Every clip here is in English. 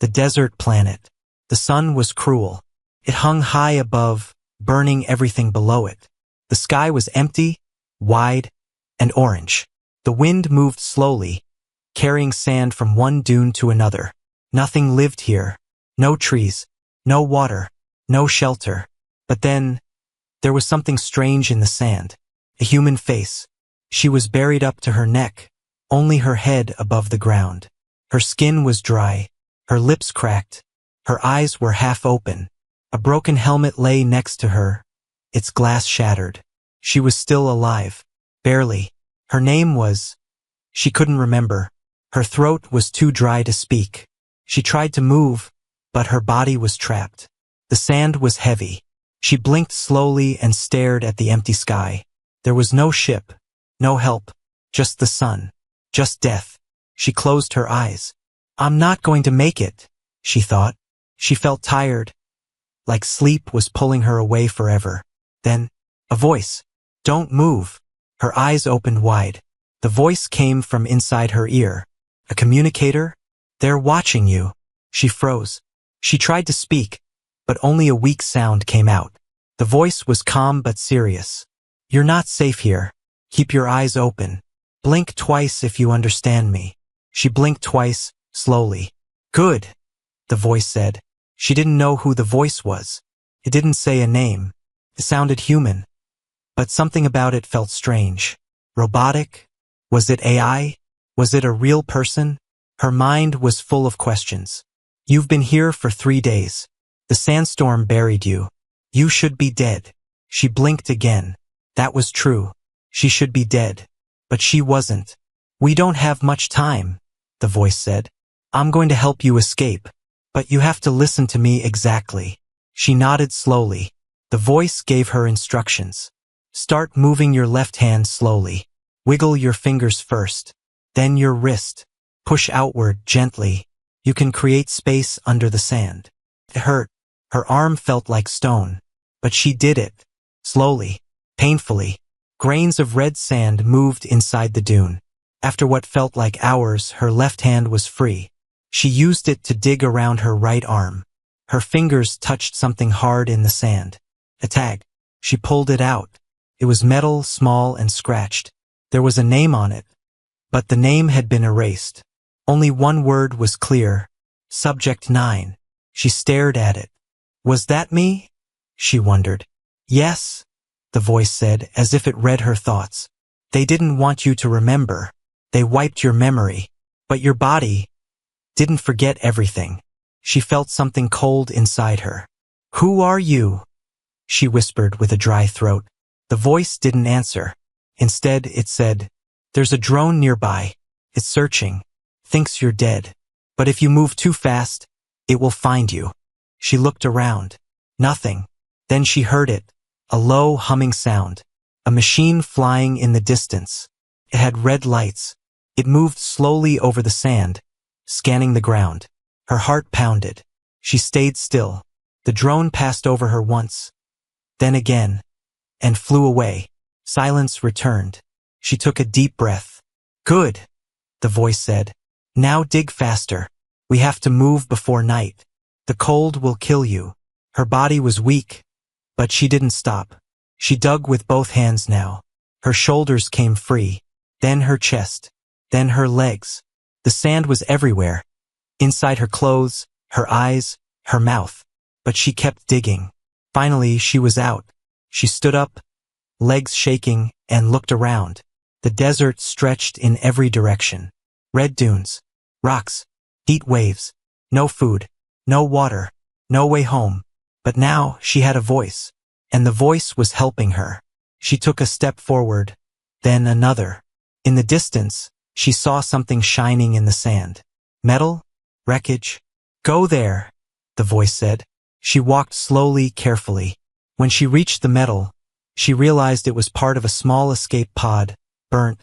The desert planet. The sun was cruel. It hung high above, burning everything below it. The sky was empty, wide, and orange. The wind moved slowly, carrying sand from one dune to another. Nothing lived here. No trees, no water, no shelter. But then, there was something strange in the sand. A human face. She was buried up to her neck, only her head above the ground. Her skin was dry, her lips cracked, her eyes were half open. A broken helmet lay next to her, its glass shattered. She was still alive. Barely. Her name was... She couldn't remember. Her throat was too dry to speak. She tried to move, but her body was trapped. The sand was heavy. She blinked slowly and stared at the empty sky. There was no ship, no help, just the sun, just death. She closed her eyes. I'm not going to make it, she thought. She felt tired, like sleep was pulling her away forever. Then, a voice. Don't move. Her eyes opened wide. The voice came from inside her ear. A communicator? They're watching you. She froze. She tried to speak, but only a weak sound came out. The voice was calm but serious. You're not safe here. Keep your eyes open. Blink twice if you understand me. She blinked twice, slowly. Good, the voice said. She didn't know who the voice was. It didn't say a name. It sounded human. But something about it felt strange. Robotic? Was it AI? Was it a real person? Her mind was full of questions. You've been here for 3 days. The sandstorm buried you. You should be dead. She blinked again. That was true. She should be dead. But she wasn't. We don't have much time, the voice said. I'm going to help you escape. But you have to listen to me exactly. She nodded slowly. The voice gave her instructions. Start moving your left hand slowly. Wiggle your fingers first. Then your wrist. Push outward gently. You can create space under the sand. It hurt. Her arm felt like stone. But she did it. Slowly. Painfully. Grains of red sand moved inside the dune. After what felt like hours, her left hand was free. She used it to dig around her right arm. Her fingers touched something hard in the sand. A tag. She pulled it out. It was metal, small and scratched. There was a name on it. But the name had been erased. Only one word was clear. Subject 9. She stared at it. Was that me? She wondered. Yes, the voice said, as if it read her thoughts. They didn't want you to remember. They wiped your memory. But your body didn't forget everything. She felt something cold inside her. Who are you? She whispered with a dry throat. The voice didn't answer. Instead, it said, There's a drone nearby. It's searching. Thinks you're dead. But if you move too fast, it will find you. She looked around. Nothing. Then she heard it. A low humming sound. A machine flying in the distance. It had red lights. It moved slowly over the sand, scanning the ground. Her heart pounded. She stayed still. The drone passed over her once, then again, and flew away. Silence returned. She took a deep breath. Good, the voice said. Now dig faster. We have to move before night. The cold will kill you. Her body was weak, but she didn't stop. She dug with both hands now. Her shoulders came free, then her chest, then her legs. The sand was everywhere. Inside her clothes, her eyes, her mouth. But she kept digging. Finally, she was out. She stood up, legs shaking, and looked around. The desert stretched in every direction. Red dunes, rocks, heat waves, no food, no water, no way home. But now she had a voice, and the voice was helping her. She took a step forward, then another. In the distance, she saw something shining in the sand. Metal? Wreckage? Go there, the voice said. She walked slowly, carefully. When she reached the metal, she realized it was part of a small escape pod, burnt,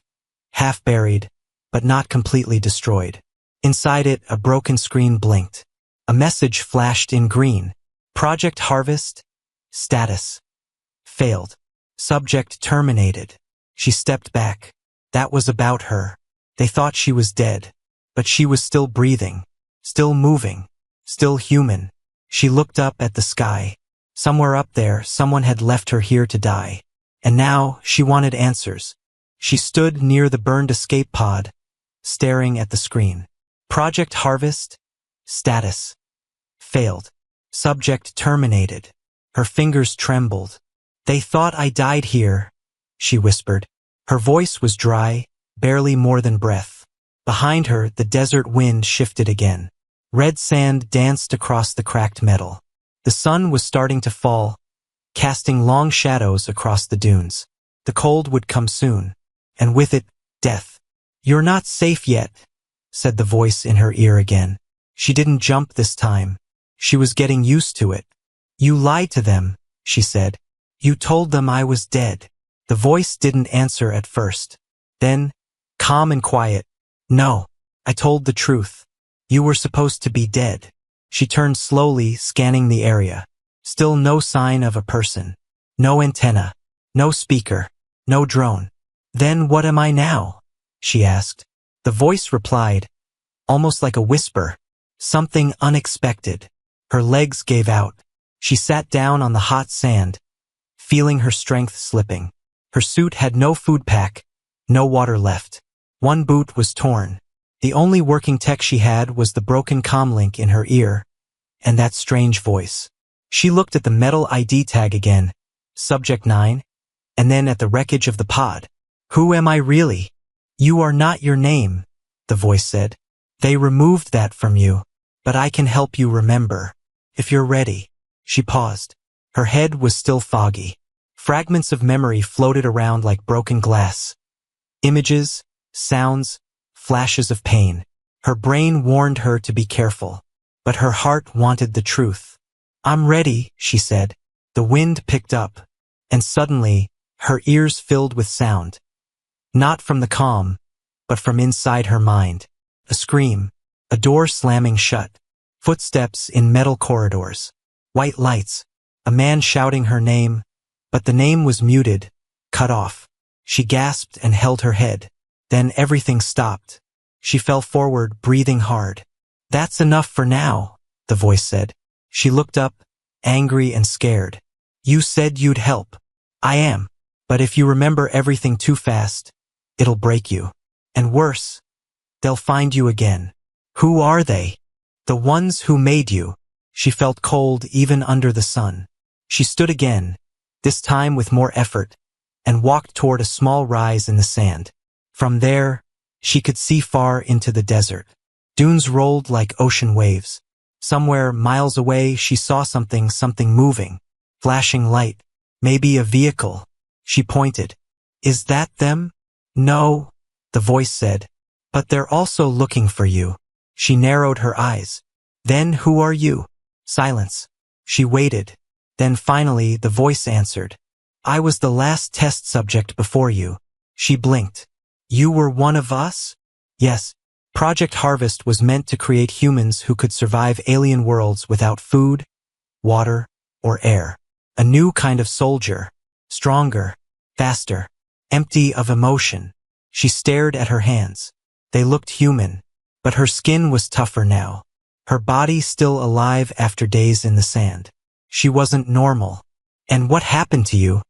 half buried, but not completely destroyed. Inside it, a broken screen blinked. A message flashed in green. Project Harvest? Status. Failed. Subject terminated. She stepped back. That was about her. They thought she was dead, but she was still breathing, still moving. still human. She looked up at the sky. Somewhere up there, someone had left her here to die. And now, she wanted answers. She stood near the burned escape pod, staring at the screen. Project Harvest? Status. Failed. Subject terminated. Her fingers trembled. They thought I died here, she whispered. Her voice was dry, barely more than breath. Behind her, the desert wind shifted again. Red sand danced across the cracked metal. The sun was starting to fall, casting long shadows across the dunes. The cold would come soon, and with it, death. You're not safe yet, said the voice in her ear again. She didn't jump this time. She was getting used to it. You lied to them, she said. You told them I was dead. The voice didn't answer at first. Then, calm and quiet, no, I told the truth. You were supposed to be dead. She turned slowly, scanning the area. Still no sign of a person. No antenna. No speaker. No drone. Then what am I now? She asked. The voice replied, almost like a whisper, something unexpected. Her legs gave out. She sat down on the hot sand, feeling her strength slipping. Her suit had no food pack, no water left. One boot was torn. The only working tech she had was the broken comlink in her ear, and that strange voice. She looked at the metal ID tag again, Subject 9, and then at the wreckage of the pod. Who am I really? You are not your name, the voice said. They removed that from you, but I can help you remember. If you're ready. She paused. Her head was still foggy. Fragments of memory floated around like broken glass. Images, sounds, flashes of pain. Her brain warned her to be careful, but her heart wanted the truth. I'm ready, she said. The wind picked up, and suddenly, her ears filled with sound. Not from the calm, but from inside her mind. A scream, a door slamming shut, footsteps in metal corridors, white lights, a man shouting her name, but the name was muted, cut off. She gasped and held her head. Then everything stopped. She fell forward, breathing hard. That's enough for now, the voice said. She looked up, angry and scared. You said you'd help. I am. But if you remember everything too fast, it'll break you. And worse, they'll find you again. Who are they? The ones who made you. She felt cold even under the sun. She stood again, this time with more effort, and walked toward a small rise in the sand. From there, she could see far into the desert. Dunes rolled like ocean waves. Somewhere miles away, she saw something moving, flashing light, maybe a vehicle. She pointed. Is that them? No, the voice said, but they're also looking for you. She narrowed her eyes. Then who are you? Silence. She waited. Then finally the voice answered. I was the last test subject before you. She blinked. You were one of us? Yes. Project Harvest was meant to create humans who could survive alien worlds without food, water, or air. A new kind of soldier. Stronger, faster, empty of emotion. She stared at her hands. They looked human, but her skin was tougher now. Her body still alive after days in the sand. She wasn't normal. And what happened to you?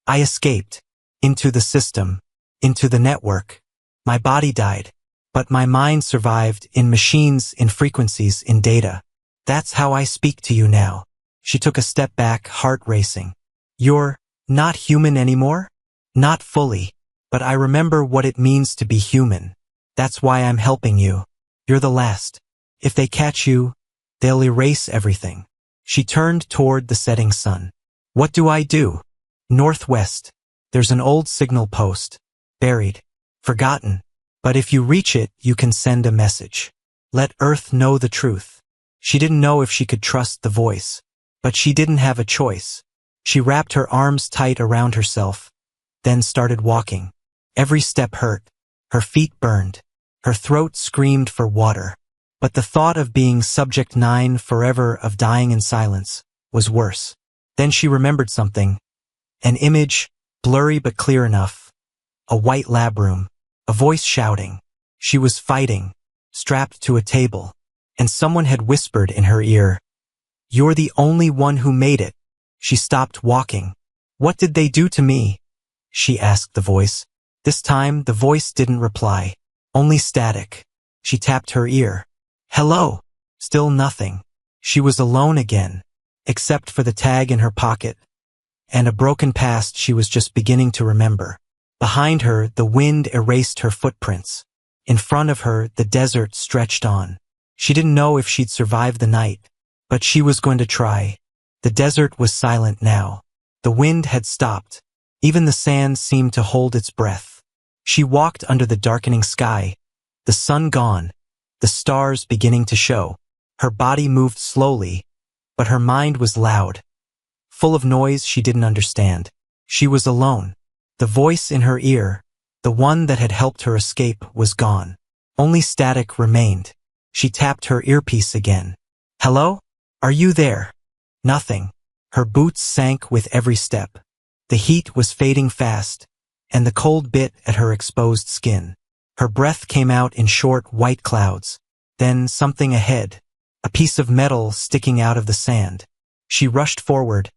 I escaped. Into the system. Into the network. My body died. But my mind survived in machines, in frequencies, in data. That's how I speak to you now. She took a step back, heart racing. You're not human anymore? Not fully. But I remember what it means to be human. That's why I'm helping you. You're the last. If they catch you, they'll erase everything. She turned toward the setting sun. What do I do? Northwest. There's an old signal post. Buried. Forgotten. But if you reach it, you can send a message. Let Earth know the truth. She didn't know if she could trust the voice. But she didn't have a choice. She wrapped her arms tight around herself, then started walking. Every step hurt. Her feet burned. Her throat screamed for water. But the thought of being Subject 9 forever, of dying in silence, was worse. Then she remembered something. An image, blurry but clear enough. A white lab room. A voice shouting. She was fighting, strapped to a table. and someone had whispered in her ear, "You're the only one who made it." She stopped walking. "What did they do to me?" she asked the voice. This time, the voice didn't reply. Only static. She tapped her ear. "Hello." Still nothing. She was alone again, except for the tag in her pocket, and a broken past she was just beginning to remember. Behind her, the wind erased her footprints. In front of her, the desert stretched on. She didn't know if she'd survive the night, but she was going to try. The desert was silent now. The wind had stopped. Even the sand seemed to hold its breath. She walked under the darkening sky, the sun gone, the stars beginning to show. Her body moved slowly, but her mind was loud, full of noise she didn't understand. She was alone. The voice in her ear, the one that had helped her escape, was gone. Only static remained. She tapped her earpiece again. "Hello? Are you there?" Nothing. Her boots sank with every step. The heat was fading fast, and the cold bit at her exposed skin. Her breath came out in short white clouds. Then something ahead, a piece of metal sticking out of the sand. She rushed forward,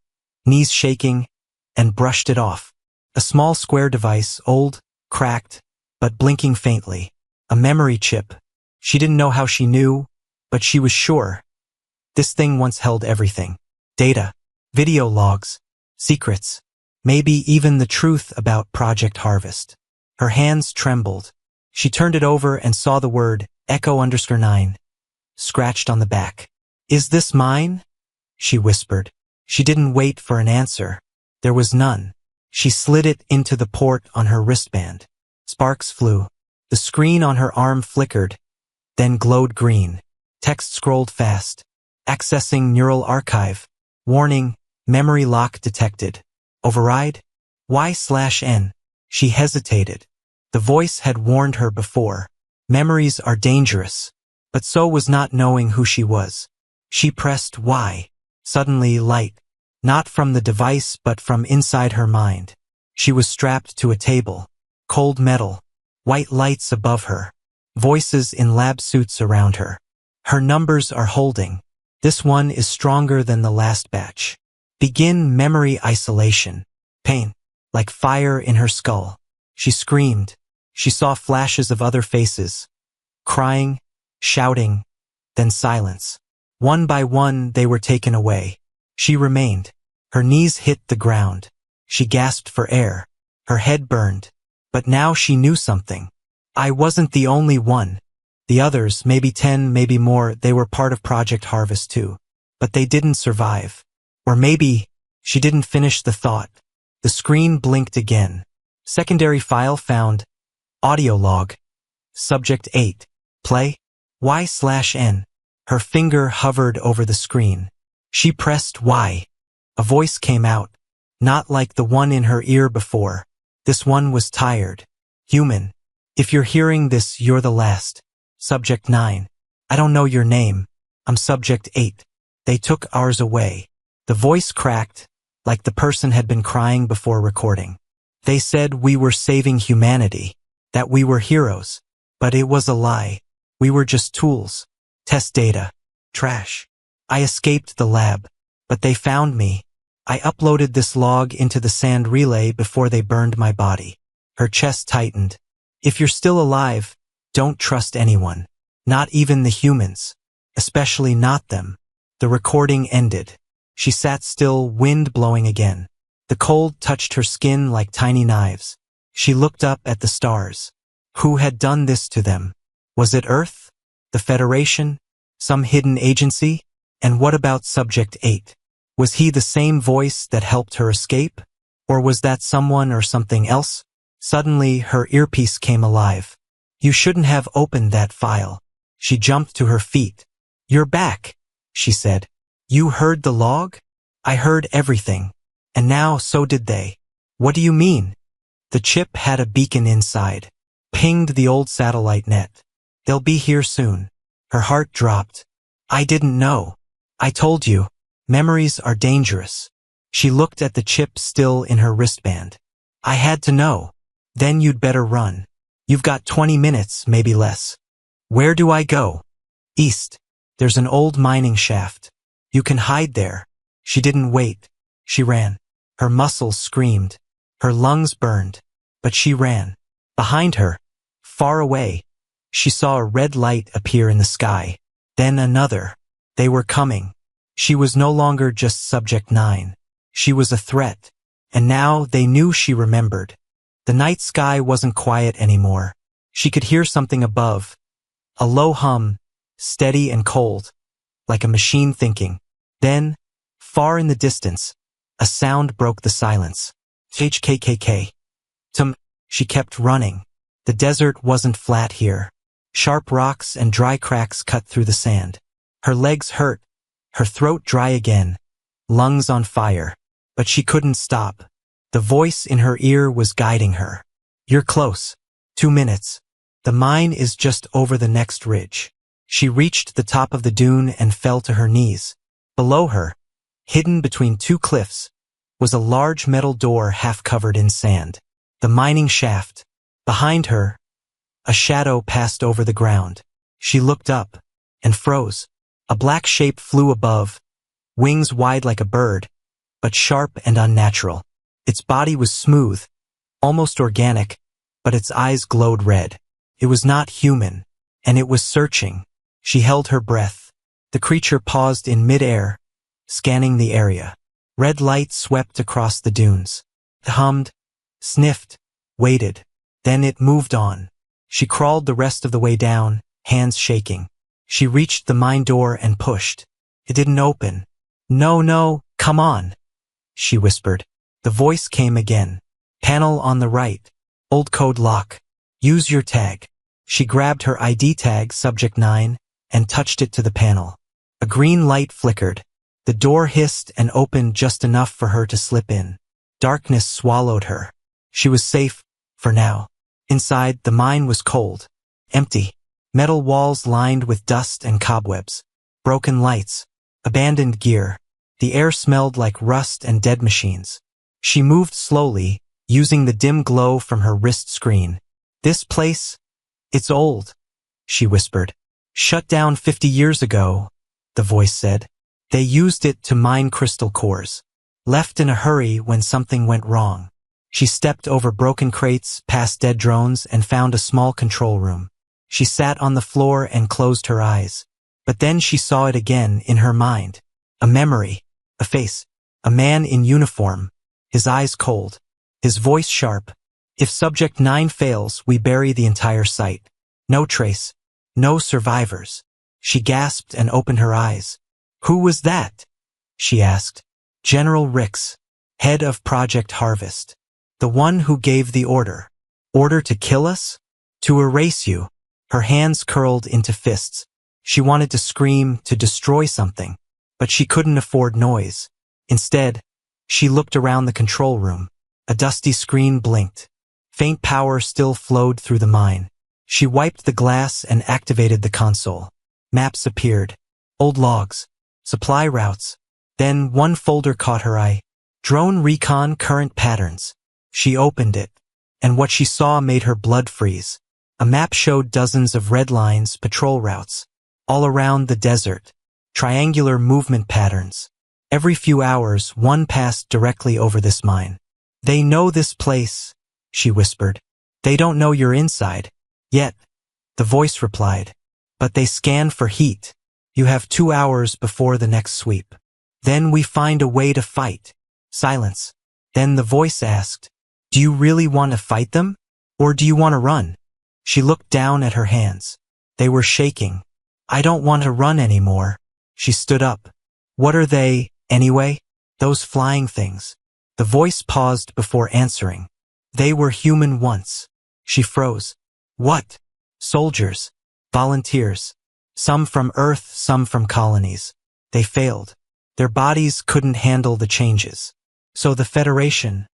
knees shaking, and brushed it off. A small square device, old, cracked, but blinking faintly. A memory chip. She didn't know how she knew, but she was sure. This thing once held everything. Data, video logs, secrets, maybe even the truth about Project Harvest. Her hands trembled. She turned it over and saw the word Echo_9 scratched on the back. "Is this mine?" she whispered. She didn't wait for an answer. There was none. She slid it into the port on her wristband. Sparks flew. The screen on her arm flickered, then glowed green. Text scrolled fast. "Accessing neural archive. Warning, memory lock detected. Override? Y/N." She hesitated. The voice had warned her before. Memories are dangerous. But so was not knowing who she was. She pressed Y. Suddenly light. Not from the device but from inside her mind. She was strapped to a table. Cold metal. White lights above her. Voices in lab suits around her. "Her numbers are holding. This one is stronger than the last batch. Begin memory isolation." Pain. Like fire in her skull. She screamed. She saw flashes of other faces. Crying, shouting, then silence. One by one they were taken away. She remained. Her knees hit the ground. She gasped for air. Her head burned. But now she knew something. I wasn't the only one. The others, maybe 10, maybe more, they were part of Project Harvest too. But they didn't survive. Or maybe, she didn't finish the thought. The screen blinked again. Secondary file found. Audio log. Subject 8. Play. Y/N. Her finger hovered over the screen. She pressed Y. A voice came out. Not like the one in her ear before. This one was tired. Human. "If you're hearing this, you're the last. Subject 9. I don't know your name. I'm Subject 8. They took ours away." The voice cracked, like the person had been crying before recording. "They said we were saving humanity, that we were heroes. But it was a lie. We were just tools. Test data. Trash. I escaped the lab, but they found me. I uploaded this log into the sand relay before they burned my body." Her chest tightened. "If you're still alive, don't trust anyone. Not even the humans. Especially not them." The recording ended. She sat still, wind blowing again. The cold touched her skin like tiny knives. She looked up at the stars. Who had done this to them? Was it Earth? The Federation? Some hidden agency? And what about Subject 8? Was he the same voice that helped her escape? Or was that someone or something else? Suddenly, her earpiece came alive. "You shouldn't have opened that file." She jumped to her feet. "You're back," she said. "You heard the log?" "I heard everything. And now so did they." "What do you mean?" "The chip had a beacon inside. Pinged the old satellite net. They'll be here soon." Her heart dropped. "I didn't know. I told you. Memories are dangerous." She looked at the chip still in her wristband. "I had to know. Then you'd better run. You've got 20 minutes, maybe less." "Where do I go?" "East. There's an old mining shaft. You can hide there. She didn't wait. She ran. Her muscles screamed. Her lungs burned. But she ran. Behind her, far away, she saw a red light appear in the sky. Then another. They were coming. She was no longer just Subject 9. She was a threat. And now they knew she remembered. The night sky wasn't quiet anymore. She could hear something above. A low hum, steady and cold, like a machine thinking. Then, far in the distance, a sound broke the silence. HKKK. She kept running. The desert wasn't flat here. Sharp rocks and dry cracks cut through the sand. Her legs hurt, her throat dry again, lungs on fire. But she couldn't stop. The voice in her ear was guiding her. You're close. 2 minutes. The mine is just over the next ridge. She reached the top of the dune and fell to her knees. Below her, hidden between 2 cliffs, was a large metal door half covered in sand. The mining shaft. Behind her, a shadow passed over the ground. She looked up and froze. A black shape flew above, wings wide like a bird, but sharp and unnatural. Its body was smooth, almost organic, but its eyes glowed red. It was not human, and it was searching. She held her breath. The creature paused in mid-air, scanning the area. Red light swept across the dunes. It hummed, sniffed, waited. Then it moved on. She crawled the rest of the way down, hands shaking. She reached the mine door and pushed. It didn't open. No, come on, she whispered. The voice came again. Panel on the right. Old code lock. Use your tag. She grabbed her ID tag, Subject 9, and touched it to the panel. A green light flickered. The door hissed and opened just enough for her to slip in. Darkness swallowed her. She was safe, for now. Inside, the mine was cold. Empty. Metal walls lined with dust and cobwebs. Broken lights. Abandoned gear. The air smelled like rust and dead machines. She moved slowly, using the dim glow from her wrist screen. This place? It's old, she whispered. Shut down 50 years ago, the voice said. They used it to mine crystal cores. Left in a hurry when something went wrong. She stepped over broken crates, past dead drones, and found a small control room. She sat on the floor and closed her eyes. But then she saw it again in her mind. A memory. A face. A man in uniform. His eyes cold. His voice sharp. If Subject 9 fails, we bury the entire site. No trace. No survivors. She gasped and opened her eyes. Who was that? She asked. General Rix, head of Project Harvest. The one who gave the order. Order to kill us? To erase you. Her hands curled into fists. She wanted to scream, to destroy something. But she couldn't afford noise. Instead, she looked around the control room. A dusty screen blinked. Faint power still flowed through the mine. She wiped the glass and activated the console. Maps appeared. Old logs. Supply routes. Then one folder caught her eye. Drone Recon Current Patterns. She opened it. And what she saw made her blood freeze. A map showed dozens of red lines, patrol routes. All around the desert. Triangular movement patterns. Every few hours, one passed directly over this mine. They know this place, she whispered. They don't know you're inside. Yet, the voice replied. But they scan for heat. You have 2 hours before the next sweep. Then we find a way to fight. Silence. Then the voice asked, do you really want to fight them? Or do you want to run? She looked down at her hands. They were shaking. I don't want to run anymore. She stood up. What are they, anyway? Those flying things. The voice paused before answering. They were human once. She froze. What? Soldiers. Volunteers. Some from Earth, some from colonies. They failed. Their bodies couldn't handle the changes. So the Federation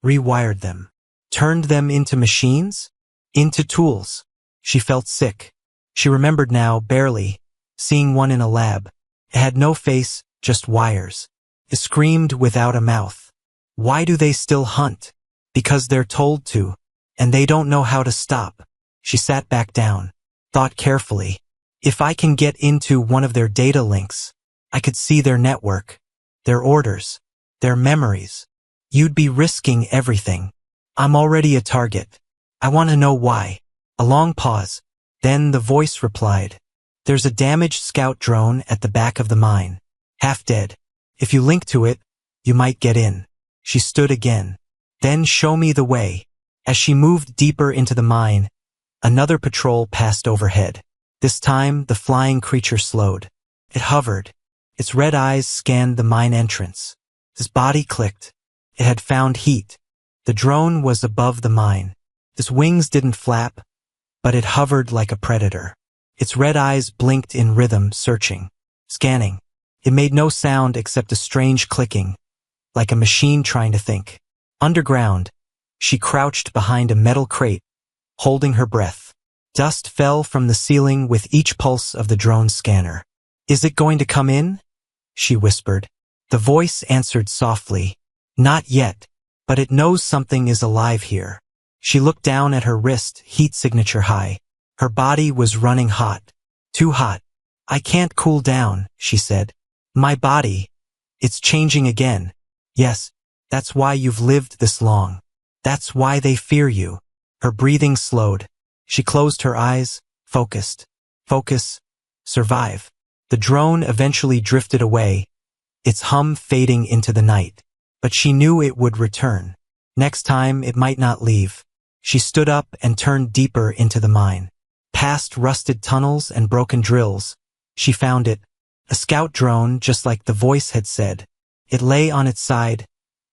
rewired them. Turned them into machines? Into tools. She felt sick. She remembered now, barely, seeing one in a lab. It had no face, just wires. It screamed without a mouth. Why do they still hunt? Because they're told to, and they don't know how to stop. She sat back down, thought carefully. If I can get into one of their data links, I could see their network, their orders, their memories. You'd be risking everything. I'm already a target. I want to know why. A long pause. Then the voice replied, "There's a damaged scout drone at the back of the mine. Half dead. If you link to it, you might get in." She stood again. "Then show me the way." As she moved deeper into the mine, another patrol passed overhead. This time, the flying creature slowed. It hovered. Its red eyes scanned the mine entrance. His body clicked. It had found heat. The drone was above the mine. Its wings didn't flap, but it hovered like a predator. Its red eyes blinked in rhythm, searching, scanning. It made no sound except a strange clicking, like a machine trying to think. Underground, she crouched behind a metal crate, holding her breath. Dust fell from the ceiling with each pulse of the drone's scanner. "Is it going to come in?" she whispered. The voice answered softly, "Not yet, but it knows something is alive here." She looked down at her wrist, heat signature high. Her body was running hot. Too hot. "I can't cool down," she said. "My body, it's changing again." "Yes, that's why you've lived this long. That's why they fear you." Her breathing slowed. She closed her eyes, focused. Focus. Survive. The drone eventually drifted away, its hum fading into the night. But she knew it would return. Next time, it might not leave. She stood up and turned deeper into the mine. Past rusted tunnels and broken drills, she found it. A scout drone, just like the voice had said. It lay on its side,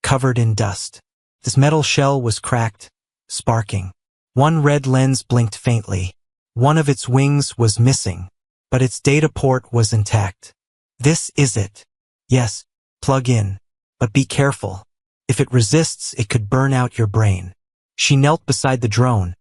covered in dust. This metal shell was cracked, sparking. One red lens blinked faintly. One of its wings was missing, but its data port was intact. "This is it." "Yes, plug in. But be careful. If it resists, it could burn out your brain." She knelt beside the drone,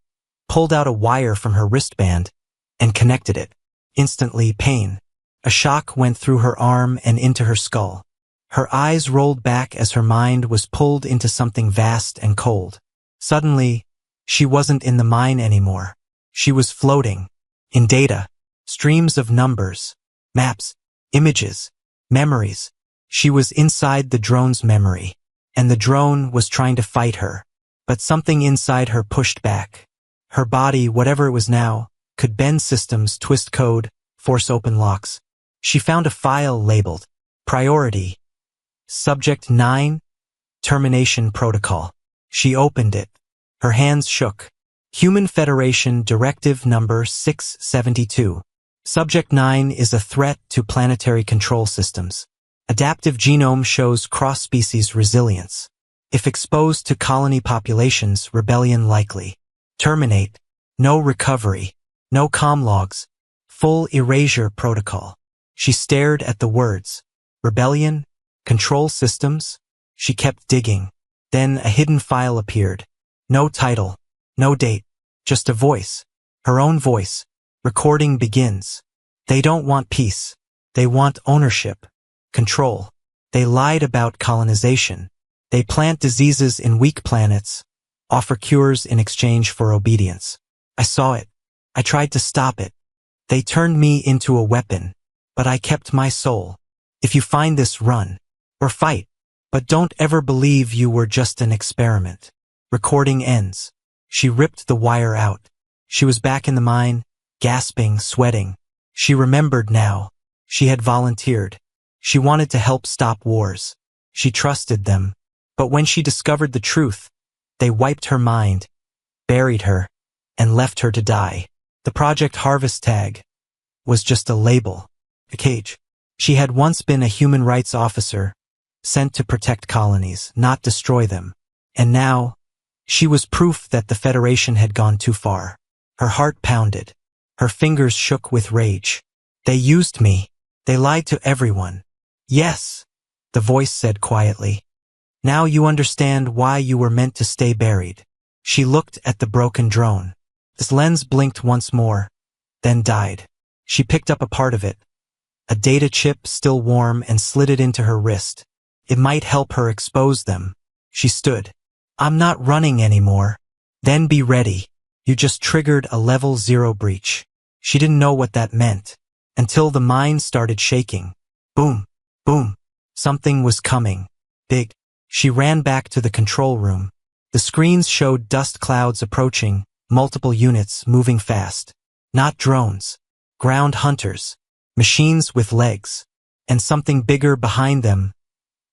pulled out a wire from her wristband, and connected it. Instantly, pain. A shock went through her arm and into her skull. Her eyes rolled back as her mind was pulled into something vast and cold. Suddenly, she wasn't in the mine anymore. She was floating. In data. Streams of numbers. Maps. Images. Memories. She was inside the drone's memory. And the drone was trying to fight her. But something inside her pushed back. Her body, whatever it was now, could bend systems, twist code, force open locks. She found a file labeled Priority. Subject 9. Termination Protocol. She opened it. Her hands shook. Human Federation Directive Number 672. Subject 9 is a threat to planetary control systems. Adaptive genome shows cross-species resilience. If exposed to colony populations, rebellion likely. Terminate. No recovery. No comm logs. Full erasure protocol. She stared at the words. Rebellion? Control systems? She kept digging. Then a hidden file appeared. No title. No date. Just a voice. Her own voice. Recording begins. They don't want peace. They want ownership. Control. They lied about colonization. They plant diseases in weak planets, offer cures in exchange for obedience. I saw it. I tried to stop it. They turned me into a weapon, but I kept my soul. If you find this, run. Or fight. But don't ever believe you were just an experiment. Recording ends. She ripped the wire out. She was back in the mine, gasping, sweating. She remembered now. She had volunteered. She wanted to help stop wars. She trusted them. But when she discovered the truth, they wiped her mind, buried her, and left her to die. The Project Harvest tag was just a label, a cage. She had once been a human rights officer, sent to protect colonies, not destroy them. And now, she was proof that the Federation had gone too far. Her heart pounded. Her fingers shook with rage. They used me. They lied to everyone. Yes, the voice said quietly. Now you understand why you were meant to stay buried. She looked at the broken drone. Its lens blinked once more, then died. She picked up a part of it, a data chip still warm, and slid it into her wrist. It might help her expose them. She stood. I'm not running anymore. Then be ready. You just triggered a level 0 breach. She didn't know what that meant. Until the mine started shaking. Boom, boom. Something was coming. Big. She ran back to the control room. The screens showed dust clouds approaching, multiple units moving fast. Not drones. Ground hunters. Machines with legs. And something bigger behind them.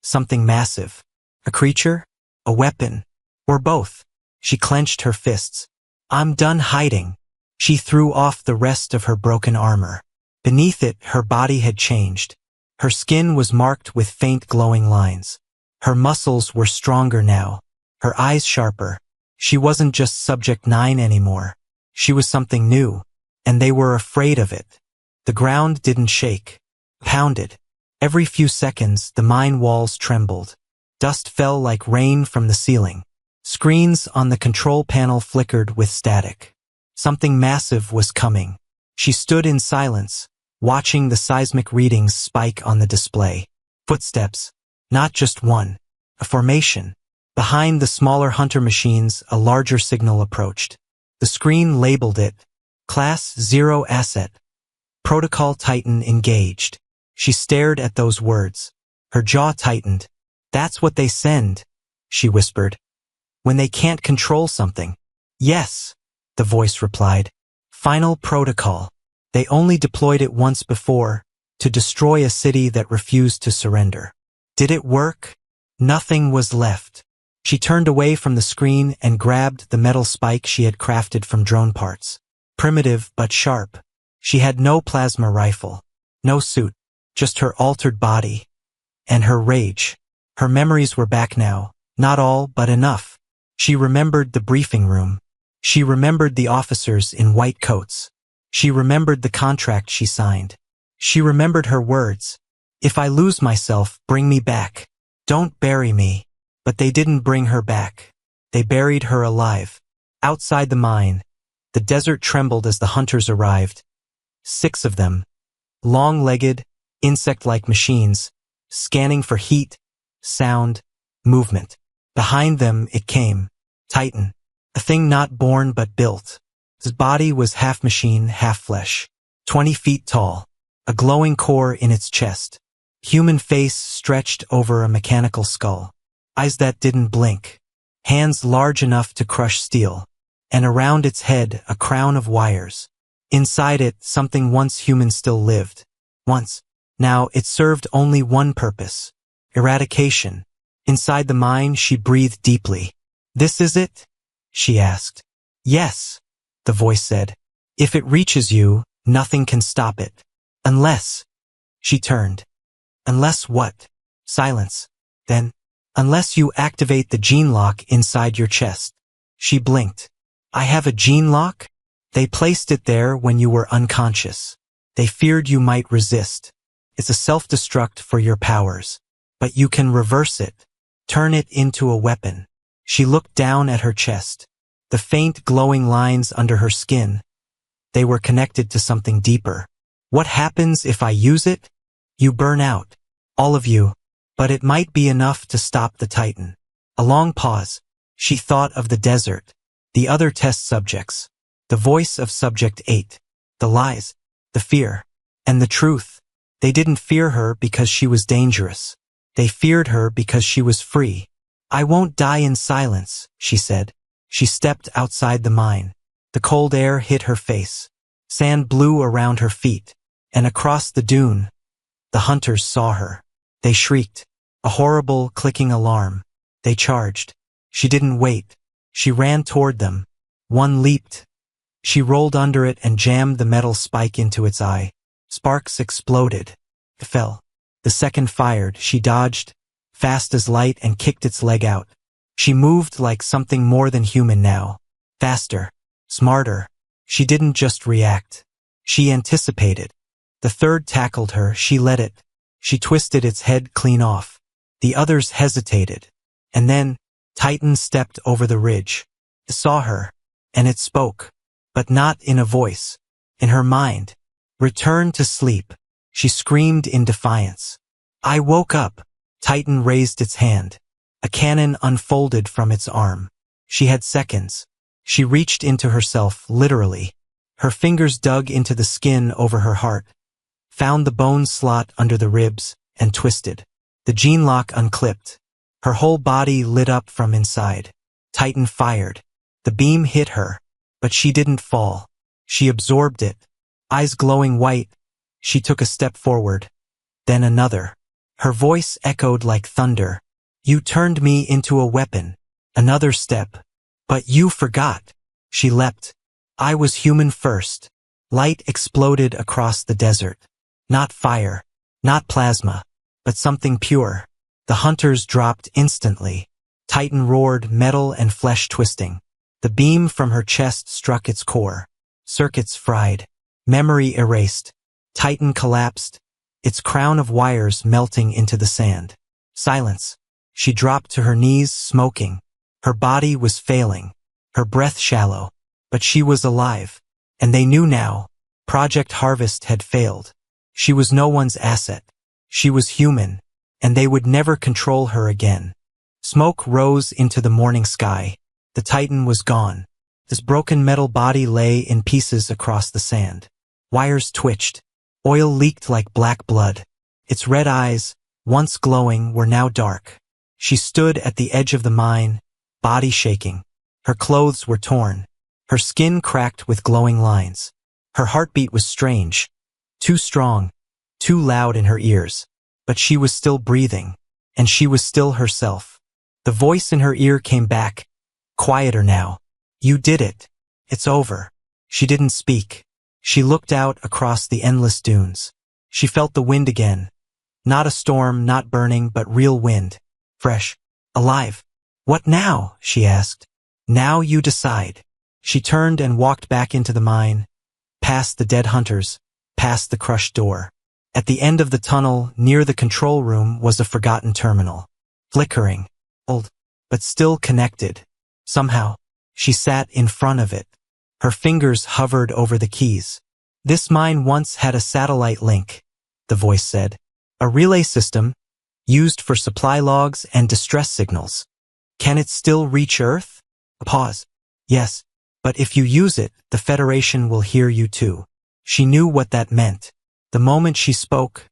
Something massive. A creature? A weapon? Or both? She clenched her fists. I'm done hiding. She threw off the rest of her broken armor. Beneath it, her body had changed. Her skin was marked with faint glowing lines. Her muscles were stronger now. Her eyes sharper. She wasn't just Subject 9 anymore. She was something new. And they were afraid of it. The ground didn't shake. Pounded. Every few seconds, the mine walls trembled. Dust fell like rain from the ceiling. Screens on the control panel flickered with static. Something massive was coming. She stood in silence, watching the seismic readings spike on the display. Footsteps. Not just one. A formation. Behind the smaller hunter machines, a larger signal approached. The screen labeled it, Class 0 Asset. Protocol Titan engaged. She stared at those words. Her jaw tightened. That's what they send, she whispered. When they can't control something. Yes, the voice replied. Final protocol. They only deployed it once before, to destroy a city that refused to surrender. Did it work? Nothing was left. She turned away from the screen and grabbed the metal spike she had crafted from drone parts. Primitive but sharp. She had no plasma rifle. No suit. Just her altered body. And her rage. Her memories were back now. Not all, but enough. She remembered the briefing room. She remembered the officers in white coats. She remembered the contract she signed. She remembered her words. If I lose myself, bring me back. Don't bury me. But they didn't bring her back. They buried her alive. Outside the mine, the desert trembled as the hunters arrived. 6 of them. Long-legged, insect-like machines, scanning for heat, sound, movement. Behind them it came. Titan. A thing not born but built. His body was half machine, half flesh. 20 feet tall. A glowing core in its chest. Human face stretched over a mechanical skull. Eyes that didn't blink. Hands large enough to crush steel. And around its head, a crown of wires. Inside it, something once human still lived. Once. Now, it served only one purpose. Eradication. Inside the mine, she breathed deeply. This is it? She asked. Yes, the voice said. If it reaches you, nothing can stop it. Unless. She turned. Unless what? Silence. Then, unless you activate the gene lock inside your chest. She blinked. I have a gene lock? They placed it there when you were unconscious. They feared you might resist. It's a self-destruct for your powers. But you can reverse it. Turn it into a weapon. She looked down at her chest. The faint glowing lines under her skin. They were connected to something deeper. What happens if I use it? You burn out. All of you. But it might be enough to stop the Titan. A long pause. She thought of the desert. The other test subjects. The voice of Subject 8. The lies. The fear. And the truth. They didn't fear her because she was dangerous. They feared her because she was free. I won't die in silence, she said. She stepped outside the mine. The cold air hit her face. Sand blew around her feet. And across the dune, the hunters saw her. They shrieked. A horrible, clicking alarm. They charged. She didn't wait. She ran toward them. One leaped. She rolled under it and jammed the metal spike into its eye. Sparks exploded. It fell. The second fired. She dodged, fast as light, and kicked its leg out. She moved like something more than human now. Faster. Smarter. She didn't just react. She anticipated. The third tackled her. She let it. She twisted its head clean off. The others hesitated. And then, Titan stepped over the ridge. It saw her. And it spoke. But not in a voice. In her mind. Return to sleep. She screamed in defiance. I woke up. Titan raised its hand. A cannon unfolded from its arm. She had seconds. She reached into herself, literally. Her fingers dug into the skin over her heart, found the bone slot under the ribs, and twisted. The gene lock unclipped. Her whole body lit up from inside. Titan fired. The beam hit her, but she didn't fall. She absorbed it. Eyes glowing white, she took a step forward, then another. Her voice echoed like thunder. You turned me into a weapon. Another step. But you forgot. She leapt. I was human first. Light exploded across the desert. Not fire, not plasma, but something pure. The hunters dropped instantly. Titan roared, metal and flesh twisting. The beam from her chest struck its core. Circuits fried. Memory erased. Titan collapsed, its crown of wires melting into the sand. Silence. She dropped to her knees, smoking. Her body was failing, her breath shallow, but she was alive. And they knew now, Project Harvest had failed. She was no one's asset. She was human, and they would never control her again. Smoke rose into the morning sky. The Titan was gone. This broken metal body lay in pieces across the sand. Wires twitched. Oil leaked like black blood. Its red eyes, once glowing, were now dark. She stood at the edge of the mine, body shaking. Her clothes were torn. Her skin cracked with glowing lines. Her heartbeat was strange. Too strong, too loud in her ears. But she was still breathing, and she was still herself. The voice in her ear came back, quieter now. You did it. It's over. She didn't speak. She looked out across the endless dunes. She felt the wind again. Not a storm, not burning, but real wind. Fresh. Alive. What now? She asked. Now you decide. She turned and walked back into the mine, past the dead hunters, past the crushed door. At the end of the tunnel, near the control room, was a forgotten terminal. Flickering. Old. But still connected. Somehow. She sat in front of it. Her fingers hovered over the keys. This mine once had a satellite link, the voice said. A relay system, used for supply logs and distress signals. Can it still reach Earth? A pause. Yes, but if you use it, the Federation will hear you too. She knew what that meant. The moment she spoke,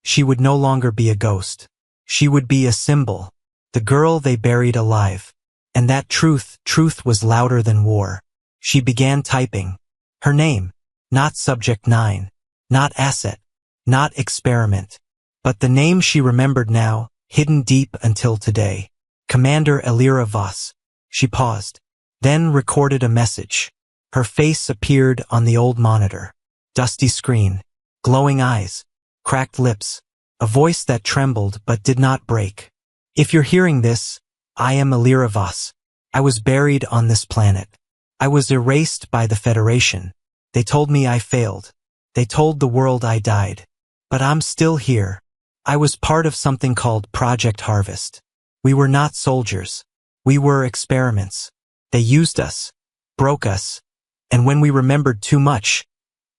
she would no longer be a ghost. She would be a symbol, the girl they buried alive. And that truth was louder than war. She began typing. Her name, not Subject 9, not Asset, not Experiment, but the name she remembered now, hidden deep until today. Commander Elira Voss. She paused, then recorded a message. Her face appeared on the old monitor. Dusty screen, glowing eyes, cracked lips, a voice that trembled but did not break. If you're hearing this, I am Elira Voss. I was buried on this planet. I was erased by the Federation. They told me I failed. They told the world I died. But I'm still here. I was part of something called Project Harvest. We were not soldiers. We were experiments. They used us, broke us, and when we remembered too much,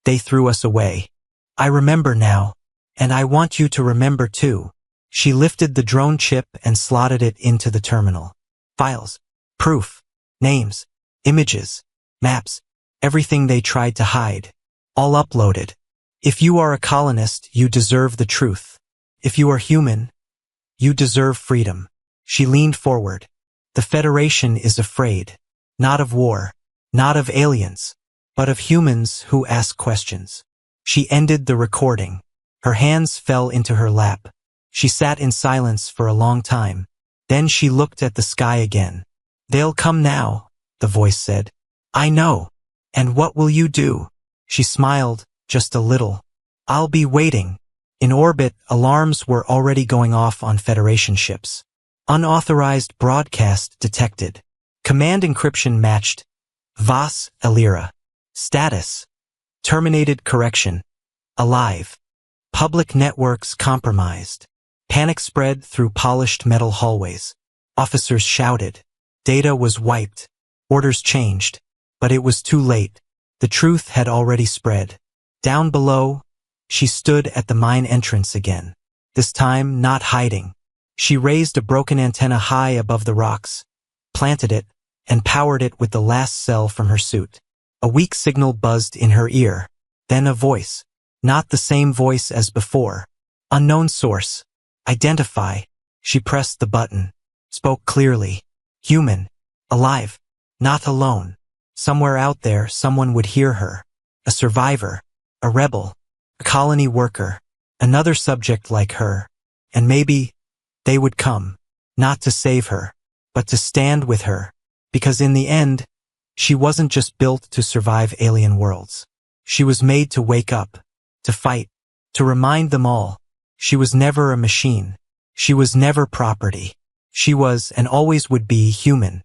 they threw us away. I remember now, and I want you to remember too. She lifted the drone chip and slotted it into the terminal. Files, proof, names, images, maps, everything they tried to hide, all uploaded. If you are a colonist, you deserve the truth. If you are human, you deserve freedom. She leaned forward. The Federation is afraid, not of war, not of aliens, but of humans who ask questions. She ended the recording. Her hands fell into her lap. She sat in silence for a long time. Then she looked at the sky again. They'll come now, the voice said. I know. And what will you do? She smiled, just a little. I'll be waiting. In orbit, alarms were already going off on Federation ships. Unauthorized broadcast detected. Command encryption matched. Voss, Elira. Status. Terminated correction. Alive. Public networks compromised. Panic spread through polished metal hallways. Officers shouted. Data was wiped. Orders changed. But it was too late. The truth had already spread. Down below, she stood at the mine entrance again. This time, not hiding. She raised a broken antenna high above the rocks, planted it, and powered it with the last cell from her suit. A weak signal buzzed in her ear. Then a voice. Not the same voice as before. Unknown source. Identify. She pressed the button. Spoke clearly. Human. Alive. Not alone. Somewhere out there, someone would hear her. A survivor. A rebel. A colony worker. Another subject like her. And maybe they would come. Not to save her, but to stand with her. Because in the end, she wasn't just built to survive alien worlds. She was made to wake up, to fight, to remind them all. She was never a machine. She was never property. She was and always would be human.